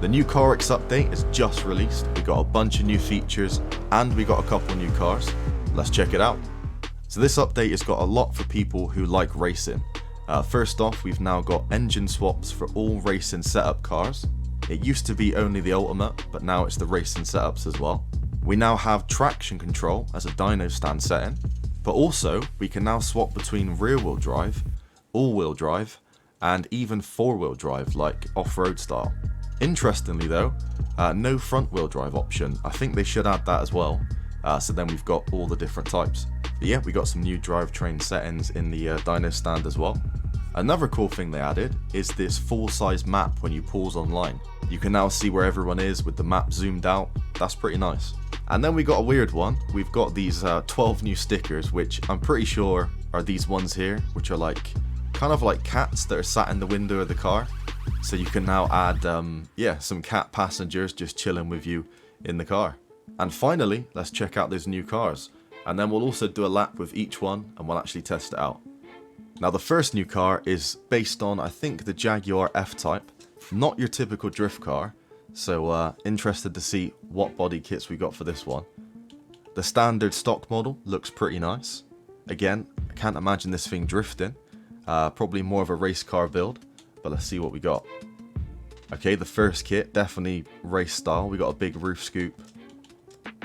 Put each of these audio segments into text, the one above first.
The new CarX update is just released. We got a bunch of new features and we got a couple new cars. Let's check it out. So this update has got a lot for people who like racing. First off, we've now got engine swaps for all racing setup cars. It used to be only the Ultimate, but now it's the racing setups as well. We now have traction control as a Dynostand setting, but also we can now swap between rear-wheel drive, all-wheel drive, and even four-wheel drive like off-road style. Interestingly though, no front-wheel drive option. I think they should add that as well, so then we've got all the different types. But yeah, we got some new drivetrain settings in the Dynostand as well. Another cool thing they added is this full-size map when you pause online. You can now see where everyone is with the map zoomed out. That's pretty nice. And then we got a weird one. We've got these 12 new stickers, which I'm pretty sure are these ones here, which are like kind of like cats that are sat in the window of the car. So you can now add some cat passengers just chilling with you in the car. And finally, let's check out those new cars. And then we'll also do a lap with each one and we'll actually test it out. Now the first new car is based on, I think, the Jaguar F-Type. Not your typical drift car. So interested to see what body kits we got for this one. The standard stock model looks pretty nice. Again, I can't imagine this thing drifting. Probably more of a race car build. But let's see what we got. Okay, the first kit, definitely race style. We got a big roof scoop.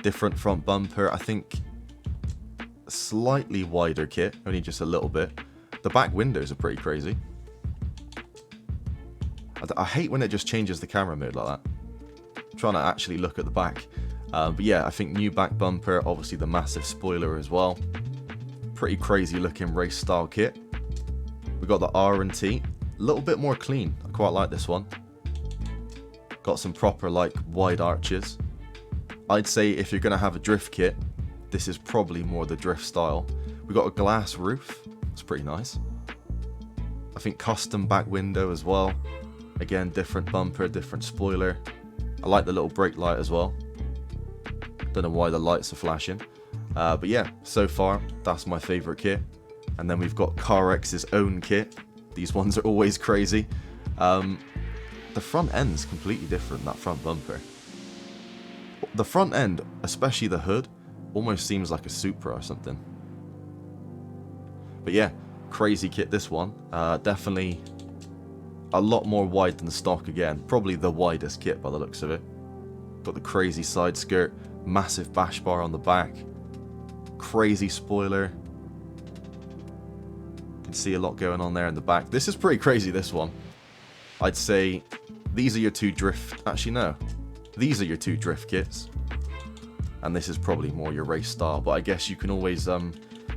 Different front bumper. I think a slightly wider kit. Only just a little bit. The back windows are pretty crazy. I hate when it just changes the camera mode like that. I'm trying to actually look at the back. But yeah, I think new back bumper. Obviously the massive spoiler as well. Pretty crazy looking race style kit. We got the R&T. A little bit more clean. I quite like this one. Got some proper like wide arches. I'd say if you're going to have a drift kit, this is probably more the drift style. We got a glass roof. It's pretty nice. I think custom back window as well. Again, different bumper, different spoiler. I like the little brake light as well. Don't know why the lights are flashing. But yeah, so far, that's my favourite kit. And then we've got CarX's own kit. These ones are always crazy. The front end's completely different, that front bumper. The front end, especially the hood, almost seems like a Supra or something. But yeah, crazy kit this one. Definitely a lot more wide than stock again. Probably the widest kit by the looks of it. Got the crazy side skirt, massive bash bar on the back. Crazy spoiler. You can see a lot going on there in the back. This is pretty crazy, this one. I'd say these are your two drift... Actually, no. These are your two drift kits. And this is probably more your race style. But I guess you can always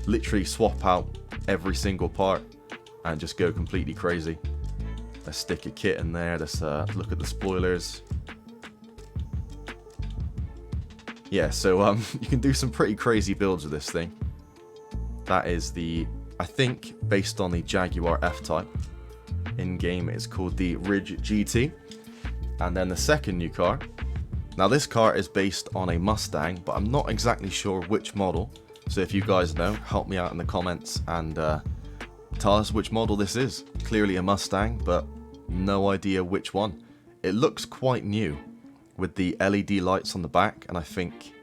literally swap out every single part and just go completely crazy. Let's stick a kit in there. Let's look at the spoilers. Yeah, so you can do some pretty crazy builds with this thing. That is the, I think, based on the Jaguar F-Type. In-game it's called the Ridge GT. And then the second new car. Now this car is based on a Mustang, but I'm not exactly sure which model. So if you guys know, help me out in the comments and tell us which model this is. Clearly a Mustang, but no idea which one. It looks quite new with the LED lights on the back, and I think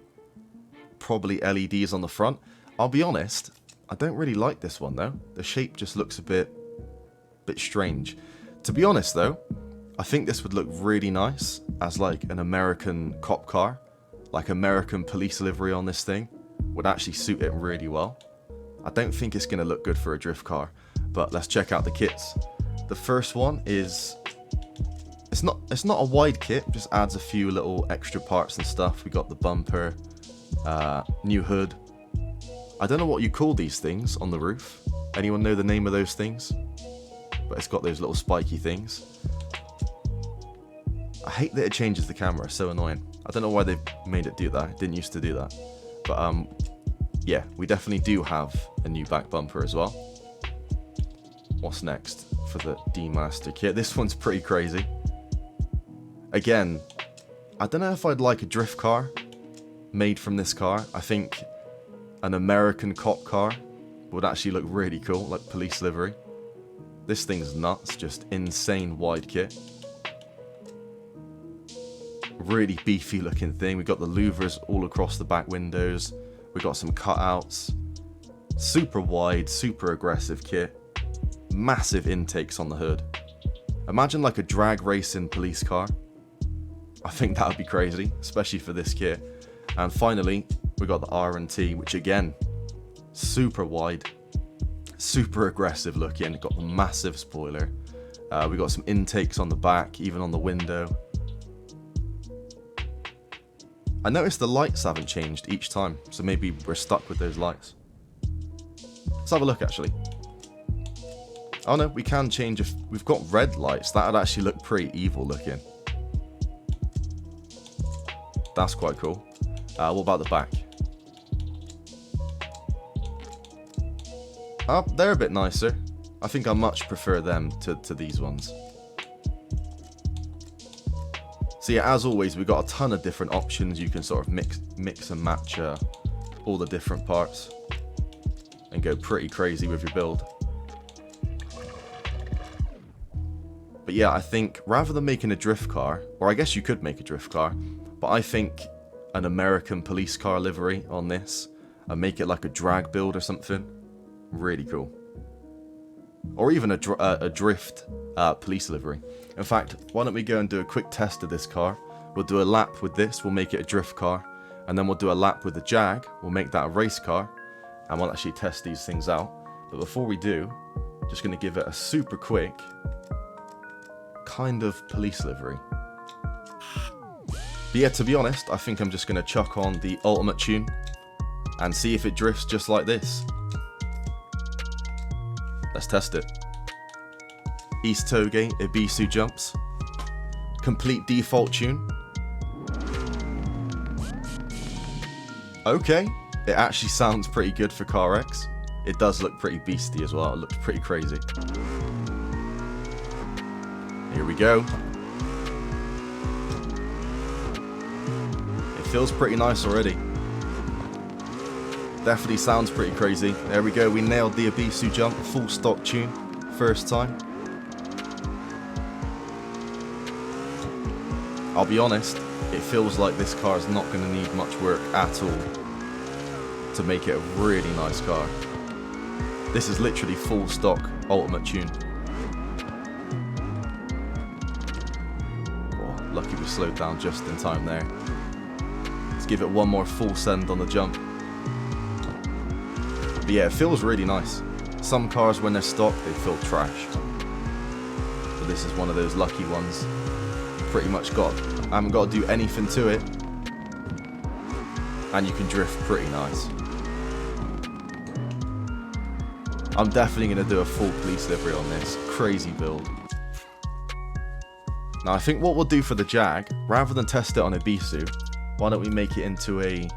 probably LEDs on the front. I'll be honest, I don't really like this one though. The shape just looks a bit strange. To be honest though, I think this would look really nice as like an American cop car. Like American police livery on this thing would actually suit it really well. I don't think it's going to look good for a drift car, but let's check out the kits. The first one is, it's not a wide kit, just adds a few little extra parts and stuff. We got the bumper, new hood. I don't know what you call these things on the roof. Anyone know the name of those things? But it's got those little spiky things. I hate that it changes the camera, it's so annoying. I don't know why they've made it do that. It didn't used to do that. But yeah, we definitely do have a new back bumper as well. What's next for the D-Master kit? This one's pretty crazy. Again, I don't know if I'd like a drift car made from this car. I think an American cop car would actually look really cool, like police livery. This thing's nuts, just insane wide kit. Really beefy looking thing. We got the louvers all across the back windows. We got some cutouts. Super wide, super aggressive kit. Massive intakes on the hood. Imagine like a drag racing police car. I think that would be crazy, especially for this kit. And finally, we got the R&T, which again, super wide, super aggressive looking. Got the massive spoiler. We got some intakes on the back, even on the window. I noticed the lights haven't changed each time, so maybe we're stuck with those lights. Let's have a look actually. Oh no, we can change if we've got red lights. That would actually look pretty evil looking. That's quite cool. What about the back? They're a bit nicer. I think I much prefer them to these ones. So yeah, as always, we've got a ton of different options. You can sort of mix and match all the different parts and go pretty crazy with your build. But yeah, I think rather than making a drift car, or I guess you could make a drift car, but I think an American police car livery on this and make it like a drag build or something. Really cool. Or even a drift police livery. In fact, why don't we go and do a quick test of this car. We'll do a lap with this, we'll make it a drift car, and then we'll do a lap with the Jag, we'll make that a race car, and we'll actually test these things out. But before we do, just going to give it a super quick kind of police livery. But yeah, to be honest, I think I'm just going to chuck on the ultimate tune and see if it drifts just like this. Let's test it. East Toegate, Ibisu jumps. Complete default tune. Okay, it actually sounds pretty good for CarX. It does look pretty beasty as well, it looks pretty crazy. Here we go. It feels pretty nice already. Definitely sounds pretty crazy. There we go, we nailed the Ibisu jump, full stock tune, first time. I'll be honest, it feels like this car is not going to need much work at all to make it a really nice car. This is literally full stock ultimate tune. Oh, lucky we slowed down just in time there. Let's give it one more full send on the jump. But yeah, it feels really nice. Some cars when they're stock, they feel trash. But this is one of those lucky ones. Pretty much I haven't got to do anything to it. And you can drift pretty nice. I'm definitely going to do a full police livery on this. Crazy build. Now I think what we'll do for the Jag, rather than test it on Ibisu, why don't we make it into a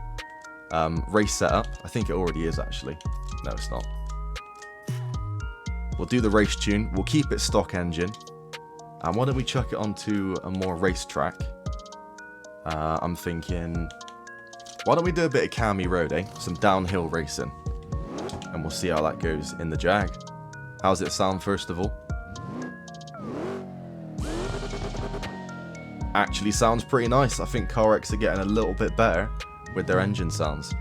race setup. I think it already is actually. No, it's not. We'll do the race tune. We'll keep it stock engine. And why don't we chuck it onto a more race track? I'm thinking, why don't we do a bit of Cami Road, eh? Some downhill racing. And we'll see how that goes in the Jag. How's it sound first of all? Actually sounds pretty nice. I think CarX are getting a little bit better with their engine sounds.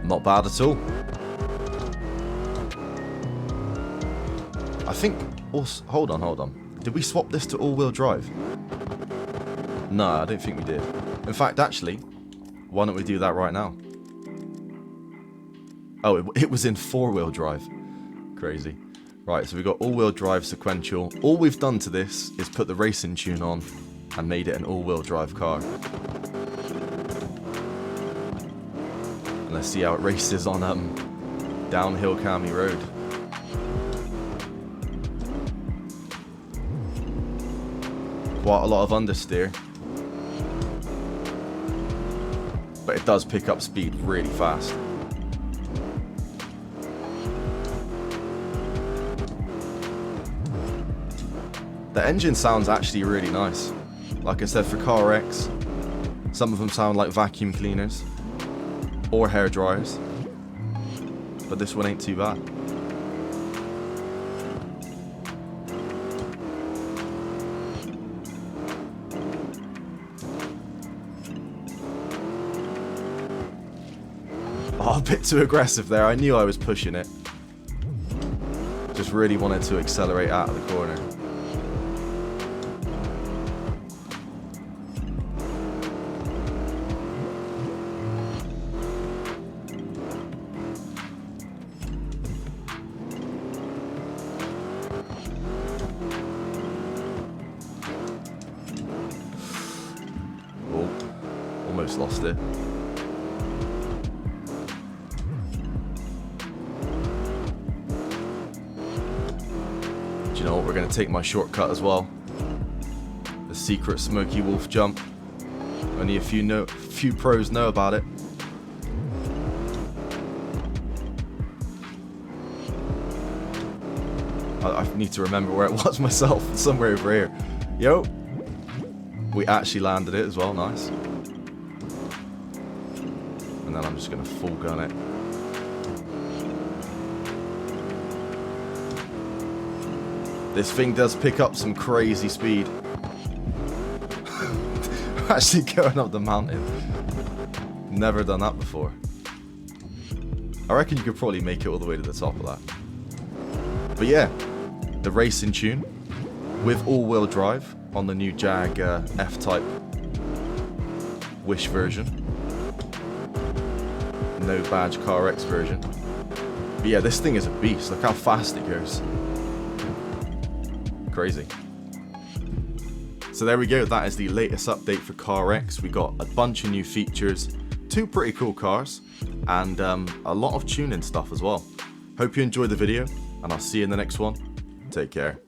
Not bad at all. I think also, hold on. Did we swap this to all-wheel drive? No, I don't think we did. In fact, actually, why don't we do that right now? Oh, it was in four-wheel drive. Crazy. Right, so we got all-wheel drive sequential. All we've done to this is put the racing tune on and made it an all-wheel drive car. And let's see how it races on downhill Cami Road. Quite a lot of understeer. But it does pick up speed really fast. The engine sounds actually really nice. Like I said, for CarX, some of them sound like vacuum cleaners or hair dryers, but this one ain't too bad. Oh, a bit too aggressive there. I knew I was pushing it. Just really wanted to accelerate out of the corner. Oh, almost lost it. Do you know what? We're going to take my shortcut as well. The secret Smoky Wolf jump. Only a few pros know about it. I need to remember where it was myself. Somewhere over here. Yo! We actually landed it as well. Nice. And then I'm just going to full gun it. This thing does pick up some crazy speed. Actually going up the mountain. Never done that before. I reckon you could probably make it all the way to the top of that. But yeah, the racing tune with all-wheel drive on the new Jag F-Type Wish version. No badge CarX version. But yeah, this thing is a beast. Look how fast it goes. Crazy. So there we go, that is the latest update for CarX. We got a bunch of new features, 2 pretty cool cars, and a lot of tuning stuff as well. Hope you enjoyed the video, and I'll see you in the next one. Take care.